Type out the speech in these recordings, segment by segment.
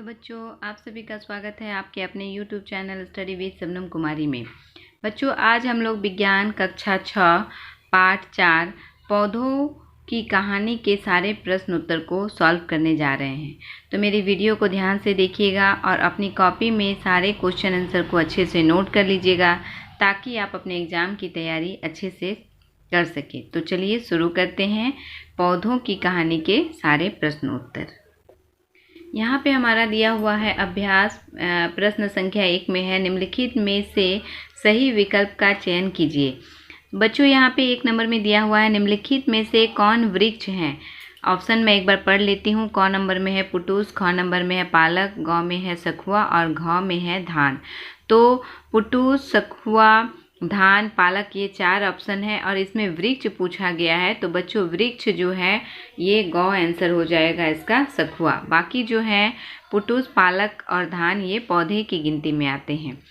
बच्चों, आप सभी का स्वागत है आपके अपने YouTube channel study with Shabnam Kumari में। बच्चों, आज हम लोग विज्ञान कक्षा 6 पाठ 4 पौधों की कहानी के सारे प्रश्न उत्तर को सॉल्व करने जा रहे हैं। तो मेरी वीडियो को ध्यान से देखिएगा और अपनी कॉपी में सारे क्वेश्चन आंसर को अच्छे से नोट कर लीजिएगा ताकि आप अपने एग्ज़ाम की तैयारी अच्छे से कर सकें। तो चलिए शुरू करते हैं पौधों की कहानी के सारे प्रश्न उत्तर। यहाँ पे हमारा दिया हुआ है अभ्यास। प्रश्न संख्या 1 में है, निम्नलिखित में से सही विकल्प का चयन कीजिए। बच्चों, यहाँ पे 1 नंबर में दिया हुआ है, निम्नलिखित में से कौन वृक्ष हैं। ऑप्शन मैं एक बार पढ़ लेती हूँ। क नंबर में है पुटूस, ख नंबर में है पालक, ग में है सखुआ और घ में है धान। तो पुटूस, सखुआ, धान, पालक ये 4 ऑप्शन है और इसमें वृक्ष पूछा गया है। तो बच्चों, वृक्ष जो है ये ग आंसर हो जाएगा इसका, सखुआ। बाकी जो है पुटूस, पालक और धान ये पौधे की गिनती में आते हैं।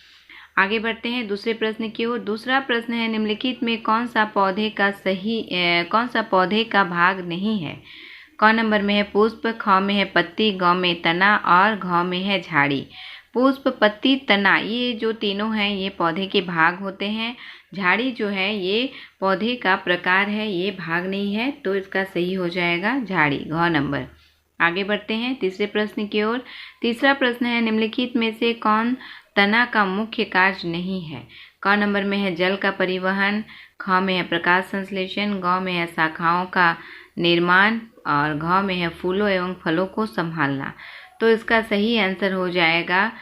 आगे बढ़ते हैं दूसरे प्रश्न की ओर। दूसरा प्रश्न है, निम्नलिखित में कौन सा पौधे का भाग नहीं है। क नंबर में है पुष्प, ख में है पत्ती, ग में तना और घ में है झाड़ी। पुष्प, पत्ती, तना ये जो तीनों हैं ये पौधे के भाग होते हैं। झाड़ी जो है ये पौधे का प्रकार है, ये भाग नहीं है। तो इसका सही हो जाएगा झाड़ी, घ नंबर। आगे बढ़ते हैं तीसरे प्रश्न की ओर। तीसरा प्रश्न है, निम्नलिखित में से कौन तना का मुख्य कार्य नहीं है। क नंबर में है जल का परिवहन, ख में है प्रकाश संश्लेषण, ग में है शाखाओं का निर्माण और घ में है फूलों एवं फलों को संभालना। तो इसका सही आंसर हो जाएगा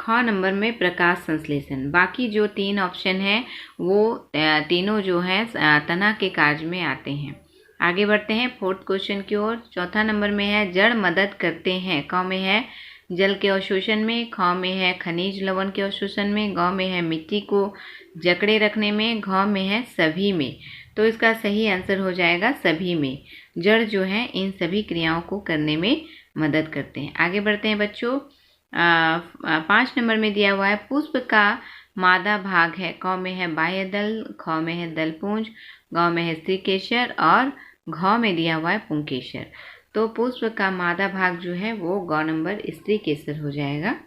ख नंबर में प्रकाश संश्लेषण। बाकी जो 3 ऑप्शन हैं वो तीनों जो हैं तना के कार्य में आते हैं। आगे बढ़ते हैं 4th क्वेश्चन की ओर। चौथा नंबर में है, जड़ मदद करते हैं। क में है जल के अवशोषण में, ख में है खनिज लवण के अवशोषण में, ग में है मिट्टी को जकड़े रखने में, घ में है सभी में। तो इसका सही आंसर हो जाएगा सभी में। जड़ जो है इन सभी क्रियाओं को करने में मदद करते हैं। आगे बढ़ते हैं बच्चों। 5 नंबर में दिया हुआ है, पुष्प का मादा भाग है। क में है बाह्य दल, ख में है दलपुंज, ग में है स्त्रीकेसर और घ में दिया हुआ है पुंकेसर। तो पुष्प का मादा भाग जो है वो ग नंबर स्त्रीकेसर हो जाएगा।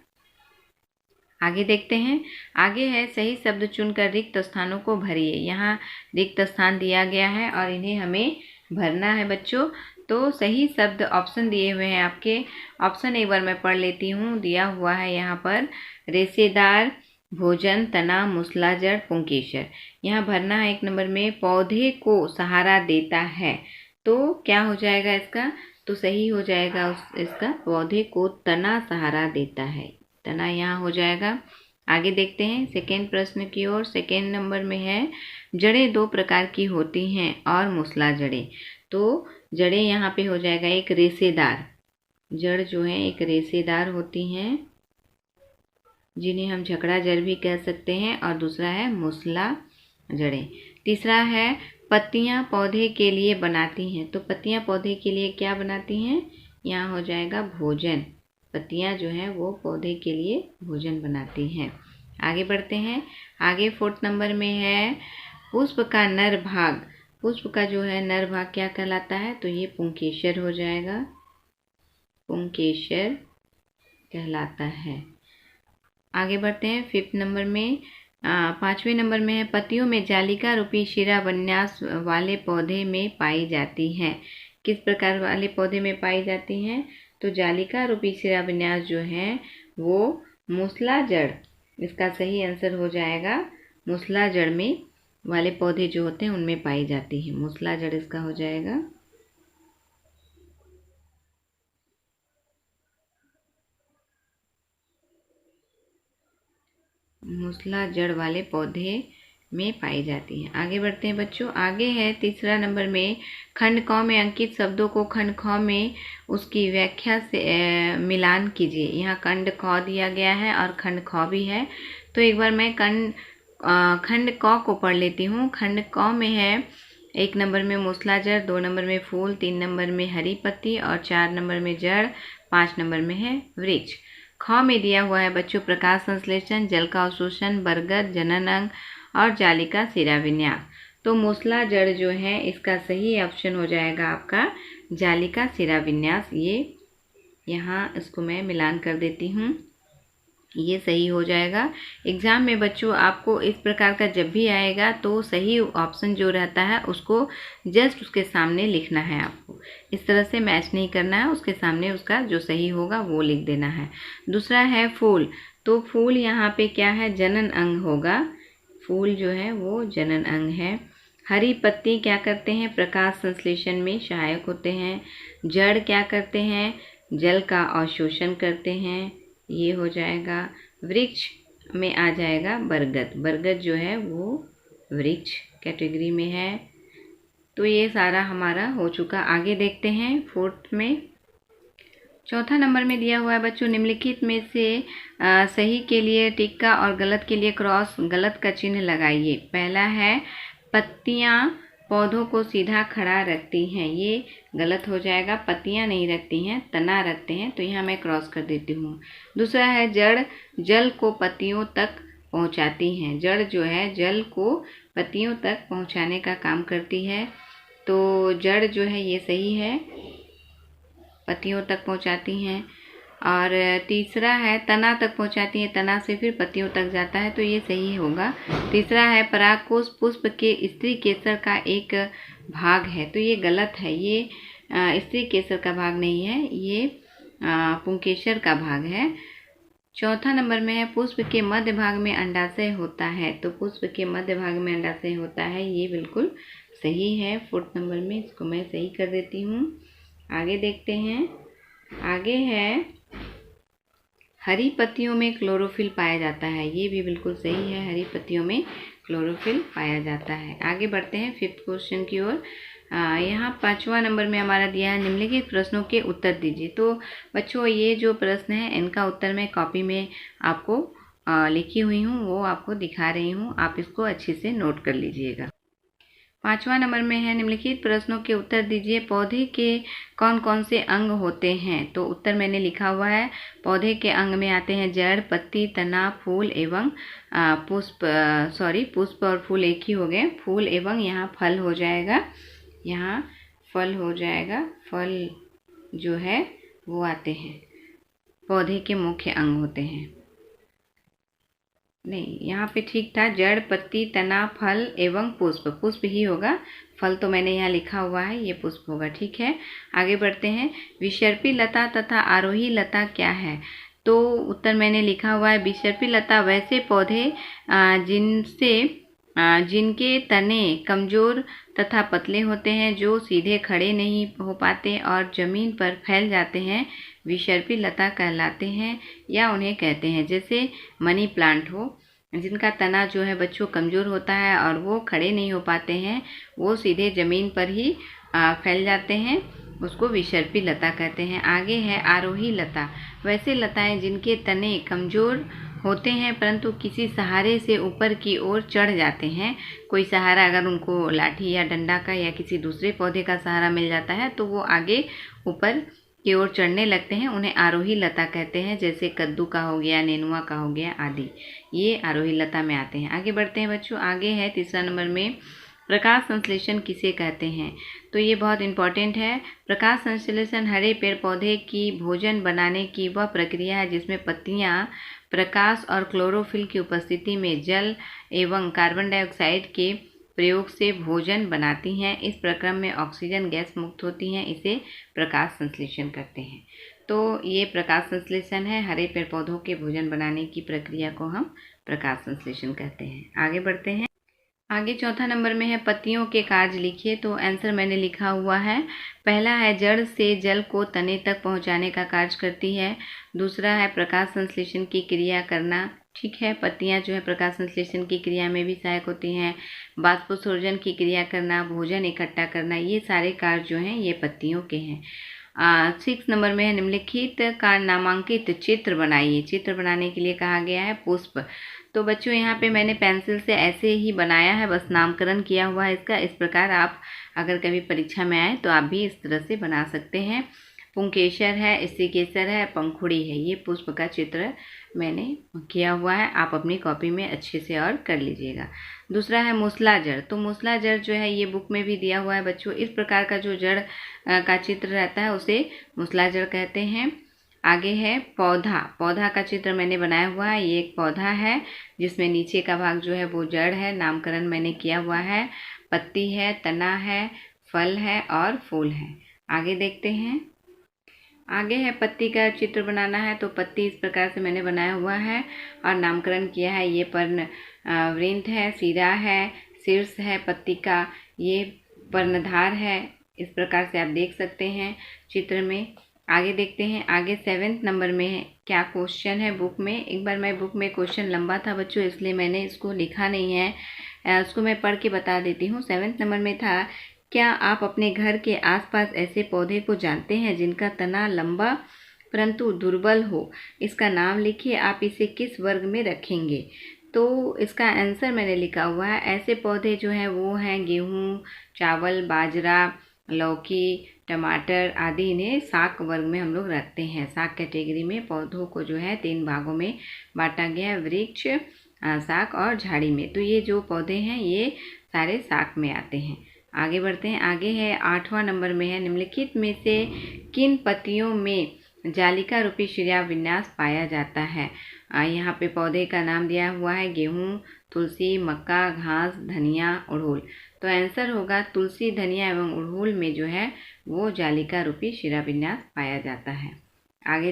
आगे देखते हैं। आगे है, सही शब्द चुनकर रिक्त स्थानों को भरिए। यहाँ रिक्त स्थान दिया गया है और इन्हें हमें भरना है बच्चों। तो सही शब्द ऑप्शन दिए हुए हैं आपके। ऑप्शन एक बार मैं पढ़ लेती हूँ। दिया हुआ है यहाँ पर, रेशेदार, भोजन, तना, मूसला जड़, पुंकेसर। यहाँ भरना है 1 नंबर में, पौधे को सहारा देता है। तो क्या हो जाएगा इसका, तो सही हो जाएगा इसका, पौधे को तना सहारा देता है। तना यहाँ हो जाएगा। आगे देखते हैं सेकेंड प्रश्न की ओर। सेकेंड नंबर में है, जड़ें 2 प्रकार की होती हैं और मूसला जड़ें। तो जड़ें यहाँ पे हो जाएगा एक रेशेदार। जड़ जो है एक रेशेदार होती हैं जिन्हें हम झकड़ा जड़ भी कह सकते हैं, और दूसरा है मूसला जड़ें। तीसरा है, पत्तियां पौधे के लिए बनाती हैं। तो पत्तियां पौधे के लिए क्या बनाती हैं, यहाँ हो जाएगा भोजन। पत्तियां जो हैं वो पौधे के लिए भोजन बनाती हैं। आगे बढ़ते हैं। आगे 4th नंबर में है, पुष्प का नर भाग। पुष्प का जो है नर भाग क्या कहलाता है, तो ये पुंकेसर हो जाएगा, पुंकेसर कहलाता है। आगे बढ़ते हैं 5th नंबर में। 5वें नंबर में है, पत्तियों में जालिका रूपी शिरा विन्यास वाले पौधे में पाई जाती हैं। किस प्रकार वाले पौधे में पाई जाती हैं, तो जालिका रूपी शिरा विन्यास जो है वो मूसला जड़, इसका सही आंसर हो जाएगा मूसला जड़ में वाले पौधे जो होते हैं उनमें पाई जाती है। मूसला जड़ इसका हो जाएगा। मूसला जड़ वाले पौधे में पाई जाती है। आगे बढ़ते हैं बच्चों। आगे है तीसरा नंबर में, खंड क में अंकित शब्दों को खंड ख में उसकी व्याख्या से मिलान कीजिए। यहाँ खंड क दिया गया है और खंड ख भी है। तो एक बार मैं खंड क को पढ़ लेती हूँ। खंड क में है, 1 नंबर में मूसला जड़, 2 नंबर में फूल, 3 नंबर में हरी पत्ती और 4 नंबर में जड़, 5 नंबर में है वृक्ष। ख में दिया हुआ है बच्चों प्रकाश संश्लेषण, जल का अवशोषण, बरगद, जनन अंग और जालिका शिरा विन्यास। तो मूसला जड़ जो है इसका सही ऑप्शन हो जाएगा आपका जालिका शिरा विन्यास, ये यहाँ इसको मैं मिलान कर देती हूँ, ये सही हो जाएगा। एग्ज़ाम में बच्चों आपको इस प्रकार का जब भी आएगा तो सही ऑप्शन जो रहता है उसको जस्ट उसके सामने लिखना है। आपको इस तरह से मैच नहीं करना है, उसके सामने उसका जो सही होगा वो लिख देना है। दूसरा है फूल, तो फूल यहाँ पे क्या है, जनन अंग होगा। फूल जो है वो जनन अंग है। हरी पत्ती क्या करते हैं, प्रकाश संश्लेषण में सहायक होते हैं। जड़ क्या करते हैं, जल का अवशोषण करते हैं, ये हो जाएगा। वृक्ष में आ जाएगा बरगद, बरगद जो है वो वृक्ष कैटेगरी में है। तो ये सारा हमारा हो चुका। आगे देखते हैं फोर्थ में। चौथा नंबर में दिया हुआ है बच्चों, निम्नलिखित में से सही के लिए टिक्का और गलत के लिए क्रॉस, गलत का चिन्ह लगाइए। पहला है पत्तियां पौधों को सीधा खड़ा रखती हैं, ये गलत हो जाएगा। पत्तियां नहीं रखती हैं, तना रखते हैं, तो यहाँ मैं क्रॉस कर देती हूँ। दूसरा है जड़ जल को पत्तियों तक पहुँचाती हैं, जड़ जो है जल को पत्तियों तक पहुँचाने का काम करती है, तो जड़ जो है ये सही है, पत्तियों तक पहुँचाती हैं। और तीसरा है तना तक पहुँचाती है, तना से फिर पत्तियों तक जाता है, तो ये सही होगा। तीसरा है परागकोश पुष्प के स्त्री केसर का एक भाग है, तो ये गलत है। ये स्त्री केसर का भाग नहीं है, ये पुंकेसर का भाग है। चौथा नंबर में है पुष्प के मध्य भाग में अंडाशय होता है, तो पुष्प के मध्य भाग में अंडाशय होता है, ये बिल्कुल सही है। फोर्थ नंबर में इसको मैं सही कर देती हूँ। आगे देखते हैं। आगे है हरी पत्तियों में क्लोरोफिल पाया जाता है, ये भी बिल्कुल सही है, हरी पत्तियों में क्लोरोफिल पाया जाता है। आगे बढ़ते हैं फिफ्थ क्वेश्चन की ओर। यहाँ 5वां नंबर में हमारा दिया है, निम्नलिखित प्रश्नों के उत्तर दीजिए। तो बच्चों ये जो प्रश्न है इनका उत्तर मैं कॉपी में आपको लिखी हुई हूँ, वो आपको दिखा रही हूँ, आप इसको अच्छे से नोट कर लीजिएगा। 5वां नंबर में है, निम्नलिखित प्रश्नों के उत्तर दीजिए। पौधे के कौन कौन से अंग होते हैं, तो उत्तर मैंने लिखा हुआ है। पौधे के अंग में आते हैं जड़, पत्ती, तना, फूल एवं पुष्प और फूल एक ही हो गए, फूल एवं यहाँ फल हो जाएगा, यहाँ फल हो जाएगा। फल जो है वो आते हैं, पौधे के मुख्य अंग होते हैं। नहीं, यहाँ पे ठीक था, जड़, पत्ती, तना, फल एवं पुष्प, पुष्प ही होगा, फल तो मैंने यहाँ लिखा हुआ है, ये पुष्प होगा। ठीक है, आगे बढ़ते हैं। विसर्पी लता तथा आरोही लता क्या है, तो उत्तर मैंने लिखा हुआ है, विसर्पी लता वैसे पौधे जिनके तने कमजोर तथा पतले होते हैं, जो सीधे खड़े नहीं हो पाते और जमीन पर फैल जाते हैं, विसर्पी लता कहलाते हैं या उन्हें कहते हैं। जैसे मनी प्लांट हो, जिनका तना जो है बच्चों कमज़ोर होता है और वो खड़े नहीं हो पाते हैं, वो सीधे ज़मीन पर ही फैल जाते हैं, उसको विसर्पी लता कहते हैं। आगे है आरोही लता, वैसे लताएं जिनके तने कमज़ोर होते हैं परंतु किसी सहारे से ऊपर की ओर चढ़ जाते हैं। कोई सहारा अगर उनको लाठी या डंडा का या किसी दूसरे पौधे का सहारा मिल जाता है तो वो आगे ऊपर की ओर चढ़ने लगते हैं, उन्हें आरोही लता कहते हैं। जैसे कद्दू का हो गया, नेनुआ का हो गया आदि, ये आरोही लता में आते हैं। आगे बढ़ते हैं बच्चों। आगे है तीसरा नंबर में, प्रकाश संश्लेषण किसे कहते हैं, तो ये बहुत इंपॉर्टेंट है। प्रकाश संश्लेषण हरे पेड़ पौधे की भोजन बनाने की वह प्रक्रिया है जिसमें पत्तियां प्रकाश और क्लोरोफिल की उपस्थिति में जल एवं कार्बन डाइऑक्साइड के प्रयोग से भोजन बनाती हैं। इस प्रक्रम में ऑक्सीजन गैस मुक्त होती हैं, इसे प्रकाश संश्लेषण कहते हैं। तो ये प्रकाश संश्लेषण है, हरे पेड़ पौधों के भोजन बनाने की प्रक्रिया को हम प्रकाश संश्लेषण कहते हैं। आगे बढ़ते हैं। आगे चौथा नंबर में है, पत्तियों के कार्य लिखिए। तो आंसर मैंने लिखा हुआ है। पहला है, जड़ से जल को तने तक पहुंचाने का कार्य करती है। दूसरा है, प्रकाश संश्लेषण की क्रिया करना। ठीक है, पत्तियां जो है प्रकाश संश्लेषण की क्रिया में भी सहायक होती हैं। बाष्पोत्सर्जन की क्रिया करना, भोजन इकट्ठा करना, ये सारे कार्य जो हैं ये पत्तियों के हैं। 6 नंबर में है, निम्नलिखित का नामांकित चित्र बनाइए। चित्र बनाने के लिए कहा गया है पुष्प। तो बच्चों यहाँ पे मैंने पेंसिल से ऐसे ही बनाया है, बस नामकरण किया हुआ है इसका। इस प्रकार आप अगर कभी परीक्षा में आए तो आप भी इस तरह से बना सकते हैं। पुंकेसर है, स्त्रीकेसर है, पंखुड़ी है, ये पुष्प का चित्र मैंने किया हुआ है, आप अपनी कॉपी में अच्छे से और कर लीजिएगा। दूसरा है मूसला जड़। तो मूसला जड़ जो है ये बुक में भी दिया हुआ है बच्चों। इस प्रकार का जो जड़ का चित्र रहता है उसे मूसला जड़ कहते हैं। आगे है पौधा। पौधा का चित्र मैंने बनाया हुआ है। ये एक पौधा है जिसमें नीचे का भाग जो है वो जड़ है, नामकरण मैंने किया हुआ है। पत्ती है, तना है, फल है और फूल है। आगे देखते हैं। आगे है पत्ती का चित्र बनाना है, तो पत्ती इस प्रकार से मैंने बनाया हुआ है और नामकरण किया है। ये पर्ण वृंत है, सिरा है, शीर्ष है पत्ती का, ये पर्णधार है। इस प्रकार से आप देख सकते हैं चित्र में। आगे देखते हैं। आगे 7वें नंबर में है, क्या क्वेश्चन है बुक में। एक बार मैं बुक में क्वेश्चन लंबा था बच्चों, इसलिए मैंने इसको लिखा नहीं है, उसको मैं पढ़ के बता देती हूँ। 7वें नंबर में था, क्या आप अपने घर के आसपास ऐसे पौधे को जानते हैं जिनका तना लंबा परंतु दुर्बल हो? इसका नाम लिखिए, आप इसे किस वर्ग में रखेंगे? तो इसका आंसर मैंने लिखा हुआ है। ऐसे पौधे जो हैं वो हैं गेहूँ, चावल, बाजरा, लौकी, टमाटर आदि। इन्हें शाक वर्ग में हम लोग रखते हैं। शाक कैटेगरी में पौधों को जो है 3 भागों में बांटा गया है, वृक्ष, शाक और झाड़ी में। तो ये जो पौधे हैं ये सारे शाक में आते हैं। आगे बढ़ते हैं। आगे है 8वां नंबर में है, निम्नलिखित में से किन पत्तियों में जालिका रूपी शिराविन्यास पाया जाता है? यहाँ पे पौधे का नाम दिया हुआ है, गेहूँ, तुलसी, मक्का, घास, धनिया, अड़हुल। तो आंसर होगा तुलसी, धनिया एवं अड़हुल में जो है वो जालिका रूपी शिराविन्यास पाया जाता है। आगे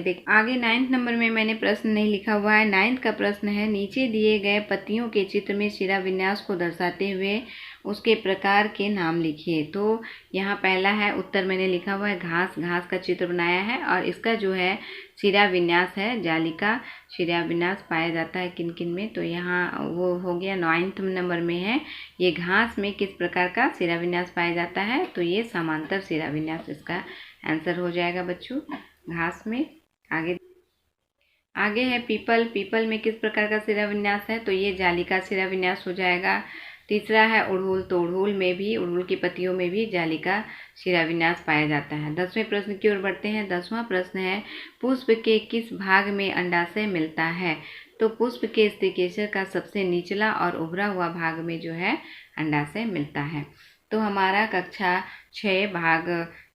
9th नंबर में मैंने प्रश्न नहीं लिखा हुआ है। 9th का प्रश्न है, नीचे दिए गए पत्तियों के चित्र में शिराविन्यास को दर्शाते हुए उसके प्रकार के नाम लिखिए। तो यहाँ पहला है, उत्तर मैंने लिखा हुआ है घास। घास का चित्र बनाया है और इसका जो है शिराविन्यास है, जालिका शिराविन्यास पाया जाता है किन किन में। तो यहाँ वो हो गया 9th नंबर में है, ये घास में किस प्रकार का शिराविन्यास पाया जाता है? तो ये समांतर शिराविन्यास इसका आंसर हो जाएगा बच्चों, घास में। आगे है पीपल। पीपल में किस प्रकार का शिराविन्यास है? तो ये जालिका शिराविन्यास हो जाएगा। तीसरा है अड़हुल। तो अड़हुल में भी, अड़हुल की पत्तियों में भी जालिका शिराविन्यास पाया जाता है। 10वें प्रश्न की ओर बढ़ते हैं। 10वां प्रश्न है, पुष्प के किस भाग में अंडाशय मिलता है? तो पुष्प के स्त्रीकेसर का सबसे निचला और उभरा हुआ भाग में जो है अंडाशय मिलता है। तो हमारा कक्षा 6 भाग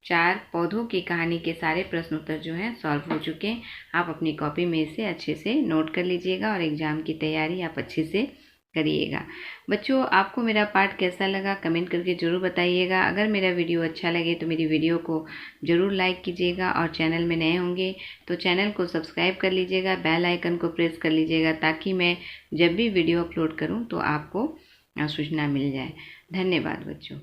4 पौधों की कहानी के सारे प्रश्न उत्तर जो हैं सॉल्व हो चुके हैं। आप अपनी कॉपी में इसे अच्छे से नोट कर लीजिएगा और एग्ज़ाम की तैयारी आप अच्छे से करिएगा। बच्चों, आपको मेरा पाठ कैसा लगा कमेंट करके ज़रूर बताइएगा। अगर मेरा वीडियो अच्छा लगे तो मेरी वीडियो को ज़रूर लाइक कीजिएगा और चैनल में नए होंगे तो चैनल को सब्सक्राइब कर लीजिएगा, बेल आइकन को प्रेस कर लीजिएगा ताकि मैं जब भी वीडियो अपलोड करूँ तो आपको सूचना मिल जाए। धन्यवाद बच्चों।